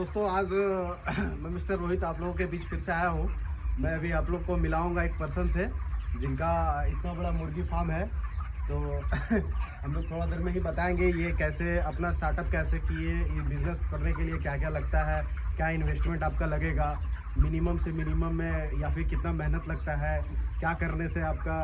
दोस्तों आज मैं मिस्टर रोहित आप लोगों के बीच फिर से आया हूँ। मैं अभी आप लोग को मिलाऊंगा एक पर्सन से जिनका इतना बड़ा मुर्गी फार्म है। तो हम लोग थोड़ा देर में ही बताएंगे ये कैसे अपना स्टार्टअप कैसे किए, ये बिज़नेस करने के लिए क्या क्या लगता है, क्या इन्वेस्टमेंट आपका लगेगा मिनिमम से मिनिमम में, या फिर कितना मेहनत लगता है, क्या करने से आपका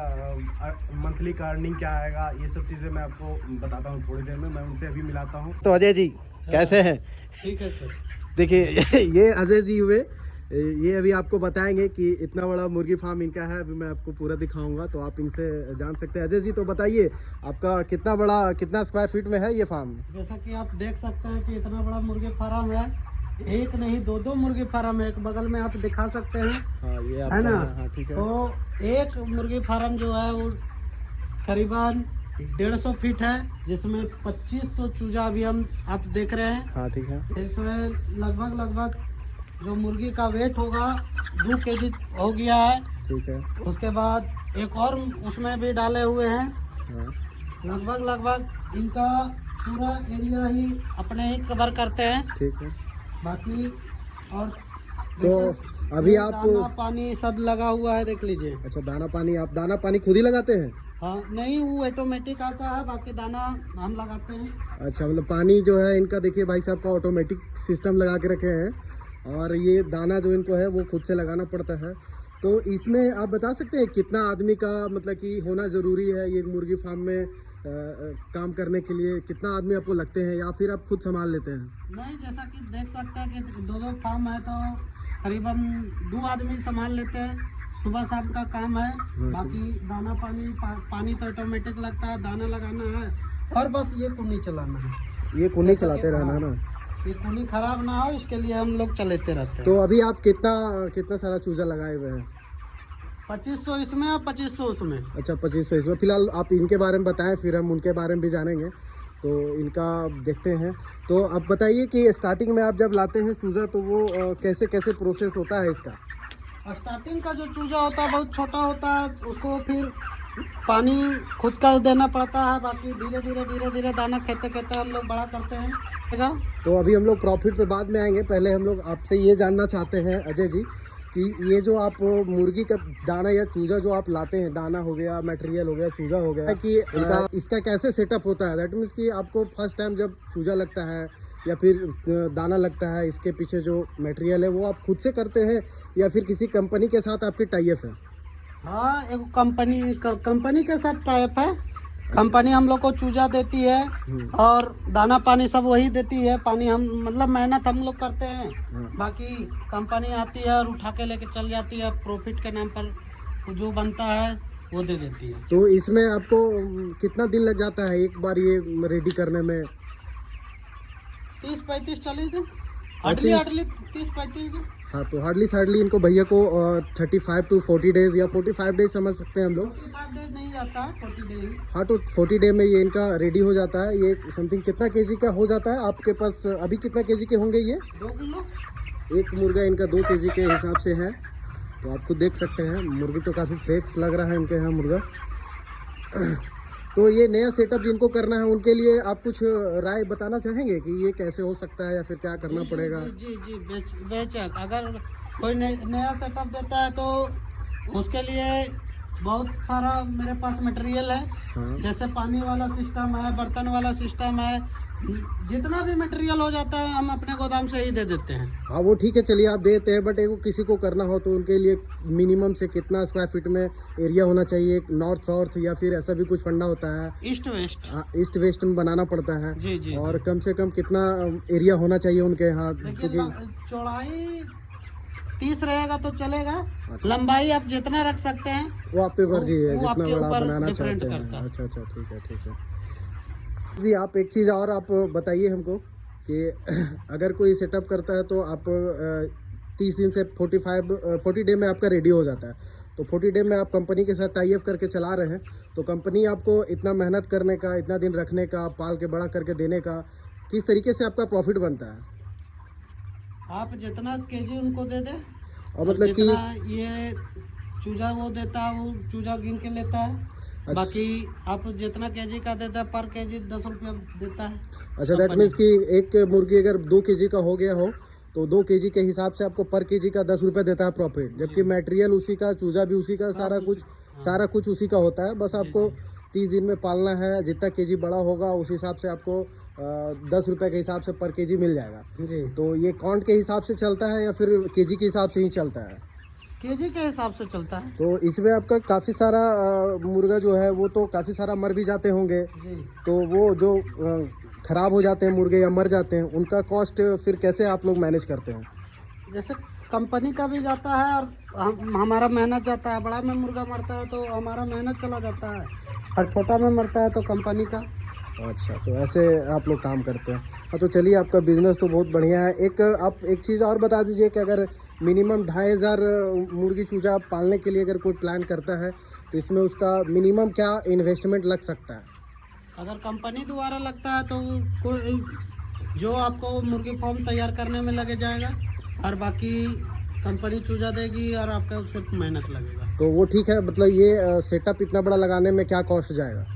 मंथली का अर्निंग क्या आएगा, ये सब चीज़ें मैं आपको बताता हूँ थोड़ी देर में। मैं उनसे अभी मिलाता हूँ। तो अजय जी कैसे हैं? ठीक है सर। देखिए ये अजय जी हुए, ये अभी आपको बताएंगे कि इतना बड़ा मुर्गी फार्म इनका है। अभी मैं आपको पूरा दिखाऊंगा तो आप इनसे जान सकते हैं। अजय जी तो बताइए आपका कितना स्क्वायर फीट में है ये फार्म? जैसा कि आप देख सकते हैं कि इतना बड़ा मुर्गी फार्म है, एक नहीं दो मुर्गी फार्म है। एक बगल में आप दिखा सकते हैं। हाँ ये है ना? हाँ ठीक है। तो एक मुर्गी फार्म जो है वो करीबन 150 फीट है, जिसमें 2500 चूजा अभी हम आप देख रहे हैं। हाँ ठीक है। इसमें लगभग जो मुर्गी का वेट होगा 2 केजी हो गया है। ठीक है। उसके बाद एक और उसमें भी डाले हुए हैं। हाँ लगभग इनका पूरा एरिया ही अपने ही कवर करते हैं। ठीक है। बाकी और तो अभी ये आप दाना पानी सब लगा हुआ है, देख लीजिए। अच्छा आप दाना पानी खुद ही लगाते हैं? हाँ नहीं, वो ऑटोमेटिक आता है, बाकी दाना हम लगाते हैं। अच्छा मतलब पानी जो है इनका देखिए भाई साहब का ऑटोमेटिक सिस्टम लगा के रखे हैं, और ये दाना जो इनको है वो खुद से लगाना पड़ता है। तो इसमें आप बता सकते हैं कितना आदमी का मतलब कि होना ज़रूरी है ये मुर्गी फार्म में काम करने के लिए? कितना आदमी आपको लगते हैं या फिर आप खुद संभाल लेते हैं? नहीं, जैसा कि देख सकते हैं कि दो फार्म है तो करीबन 2 आदमी संभाल लेते हैं। सुबह शाम का काम है। बाकी दाना पानी तो ऑटोमेटिक लगता है, दाना लगाना है और बस ये कुन्नी चलाना है। ये कुन्नी चलाते रहना ना, ये कुन्नी खराब ना हो, इसके लिए हम लोग चलाते रहते हैं। तो अभी आप कितना सारा चूजा लगाए हुए हैं? 2500 इसमें और 2500 उसमें। अच्छा 2500 इसमें। फिलहाल आप इनके बारे में बताएं, फिर हम उनके बारे में भी जानेंगे। तो इनका देखते हैं। तो अब बताइए कि स्टार्टिंग में आप जब लाते हैं चूज़ा तो वो कैसे कैसे प्रोसेस होता है इसका? स्टार्टिंग का जो चूजा होता है बहुत छोटा होता है, उसको फिर पानी खुद का देना पड़ता है। बाकी धीरे धीरे दाना खेते खेते हम लोग बड़ा करते हैं। तो अभी हम लोग प्रॉफिट पे बाद में आएंगे। पहले हम लोग आपसे ये जानना चाहते हैं अजय जी कि ये जो आप मुर्गी का दाना या चूजा जो आप लाते हैं, दाना हो गया, मटेरियल हो गया, चूजा हो गया, कि इसका कैसे सेटअप होता है? दैट मीन्स कि आपको फर्स्ट टाइम जब चूजा लगता है या फिर दाना लगता है, इसके पीछे जो मटेरियल है वो आप खुद से करते हैं या फिर किसी कंपनी के साथ आपकी टाई अप है? हाँ, एक कंपनी के साथ टाइप है। कंपनी हम लोग को चूजा देती है और दाना पानी सब वही देती है। पानी हम मतलब मेहनत हम लोग करते हैं, बाकी कंपनी आती है और उठा के लेके चल जाती है। प्रॉफिट के नाम पर जो बनता है वो दे देती है। तो इसमें आपको कितना दिन लग जाता है एक बार ये रेडी करने में? 30-35 40 दिन, हार्डली 30-35 दिन। हाँ तो हार्डली इनको भैया को 35 to 40 डेज या 45 डेज समझ सकते हैं हम लोग। 45 डेज नहीं जाता है, 40 डेज। हाँ तो 40 डे में ये इनका रेडी हो जाता है। ये समथिंग कितना केजी का हो जाता है आपके पास? अभी कितना केजी के होंगे ये? 2 किलो। एक मुर्गा इनका 2 केजी के हिसाब से है। तो आप खुद देख सकते हैं मुर्गी तो काफ़ी फ्रेश लग रहा है इनके यहाँ मुर्गा। तो ये नया सेटअप जिनको करना है उनके लिए आप कुछ राय बताना चाहेंगे कि ये कैसे हो सकता है या फिर क्या करना पड़ेगा? जी बेचक अगर कोई नया सेटअप देता है तो उसके लिए बहुत सारा मेरे पास मटेरियल है। हाँ। जैसे पानी वाला सिस्टम है, बर्तन वाला सिस्टम है, जितना भी मटेरियल हो जाता है हम अपने गोदाम से ही दे देते हैं। हाँ वो ठीक है, चलिए आप देते हैं, बट वो किसी को करना हो तो उनके लिए मिनिमम से कितना स्क्वायर फीट में एरिया होना चाहिए? नॉर्थ साउथ या फिर ऐसा भी कुछ फंडा होता है? East west. हाँ ईस्ट वेस्ट में बनाना पड़ता है। जी और कम से कम कितना एरिया होना चाहिए उनके यहाँ? चौड़ाई 30 रहेगा तो चलेगा। लंबाई आप जितना रख सकते हैं, वो आप पे मर्जी है, वो जितना बड़ा बनाना डिपेंड चाहते हैं। करता है। अच्छा ठीक है जी। आप एक चीज़ और आप बताइए हमको कि अगर कोई सेटअप करता है तो आप 30 दिन से 40 डे में आपका रेडी हो जाता है। तो 40 डे में आप कंपनी के साथ टाई अप करके चला रहे हैं, तो कंपनी आपको इतना मेहनत करने का, इतना दिन रखने का, पाल के बड़ा करके देने का, किस तरीके से आपका प्रॉफिट बनता है? आप जितना केजी उनको दे दे, और मतलब कि ये चूजा वो देता है, वो चूजा गिन के लेता है। बाकी आप जितना केजी का देता है पर केजी 10 रुपया देता है। अच्छा दैट मीन्स कि एक मुर्गी अगर 2 केजी का हो गया हो तो 2 kg के हिसाब से आपको पर kg का 10 रुपये देता है प्रॉफिट, जबकि मटेरियल उसी का, चूजा भी उसी का, सारा कुछ उसी का होता है। बस आपको 30 दिन में पालना है, जितना kg बड़ा होगा उस हिसाब से आपको 10 रुपये के हिसाब से पर kg मिल जाएगा। जी। तो ये काउंट के हिसाब से चलता है या फिर kg के हिसाब से ही चलता है? केजी के हिसाब से चलता है। तो इसमें आपका काफ़ी सारा मुर्गा जो है वो तो काफ़ी सारा मर भी जाते होंगे, जी। तो वो जो ख़राब हो जाते हैं मुर्गे या मर जाते हैं, उनका कॉस्ट फिर कैसे आप लोग मैनेज करते हैं? जैसे कंपनी का भी जाता है और हमारा मेहनत जाता है। बड़ा में मुर्गा मरता है तो हमारा मेहनत चला जाता है, और छोटा में मरता है तो कंपनी का। अच्छा, तो ऐसे आप लोग काम करते हैं। हाँ, तो चलिए, आपका बिजनेस तो बहुत बढ़िया है। आप एक चीज़ और बता दीजिए कि अगर मिनिमम 2500 मुर्गी चूजा पालने के लिए अगर कोई प्लान करता है तो इसमें उसका मिनिमम क्या इन्वेस्टमेंट लग सकता है? अगर कंपनी द्वारा लगता है तो कोई जो आपको मुर्गी फार्म तैयार करने में लगे जाएगा, और बाकी कंपनी चूजा देगी और आपका सिर्फ मेहनत लगेगा। तो वो ठीक है, मतलब ये सेटअप इतना बड़ा लगाने में क्या कॉस्ट जाएगा?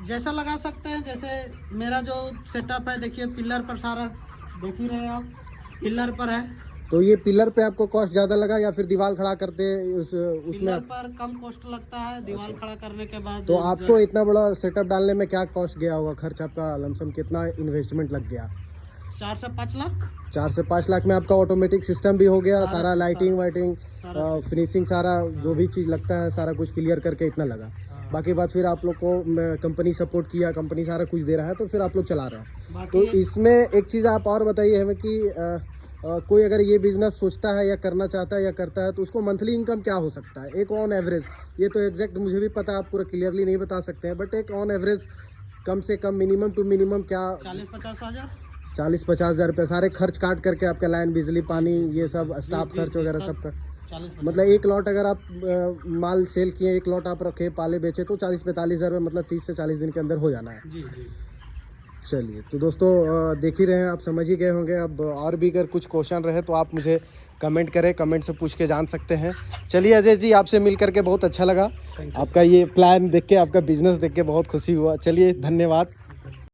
जैसा लगा सकते हैं, जैसे मेरा जो सेटअप है, देखिए पिलर पर सारा देख ही रहे हैं आप, पिलर पर है। तो ये पिलर पे आपको कॉस्ट ज़्यादा लगा या फिर दीवार खड़ा करते उसमें? पिलर पर कम कॉस्ट लगता है, दीवार खड़ा करने के बाद। तो आपको इतना बड़ा सेटअप डालने में क्या कॉस्ट गया होगा, खर्च आपका लमसम कितना इन्वेस्टमेंट लग गया? 4 से 5 लाख। 4 से 5 लाख में आपका ऑटोमेटिक सिस्टम भी हो गया, सारा लाइटिंग वाइटिंग फिनिशिंग सारा जो भी चीज़ लगता है सारा कुछ क्लियर करके इतना लगा। बाकी बात फिर आप लोग को कंपनी सपोर्ट किया, कंपनी सारा कुछ दे रहा है तो फिर आप लोग चला रहे हैं। तो इसमें एक चीज़ आप और बताइए हमें कि कोई अगर ये बिज़नेस सोचता है या करना चाहता है या करता है तो उसको मंथली इनकम क्या हो सकता है, एक ऑन एवरेज? ये तो एग्जैक्ट मुझे भी पता, आप पूरा क्लियरली नहीं बता सकते हैं, बट एक ऑन एवरेज कम से कम मिनिमम टू मिनिमम क्या? 40-50 हज़ार। 40-50 हज़ार रुपये सारे खर्च काट करके, आपका लाइन, बिजली, पानी, ये सब स्टाफ खर्च वगैरह सब का। मतलब एक लॉट अगर आप माल सेल किए, एक लॉट आप रखे, पाले, बेचे, तो 40-45 हज़ार रुपये, मतलब 30 से 40 दिन के अंदर हो जाना है। जी जी। चलिए, तो दोस्तों देख ही रहे हैं, आप समझ ही गए होंगे। अब और भी अगर कुछ क्वेश्चन रहे तो आप मुझे कमेंट करें, कमेंट से पूछ के जान सकते हैं। चलिए अजय जी, आपसे मिल करके बहुत अच्छा लगा, आपका ये प्लान देख के, आपका बिजनेस देख के बहुत खुशी हुआ। चलिए, धन्यवाद।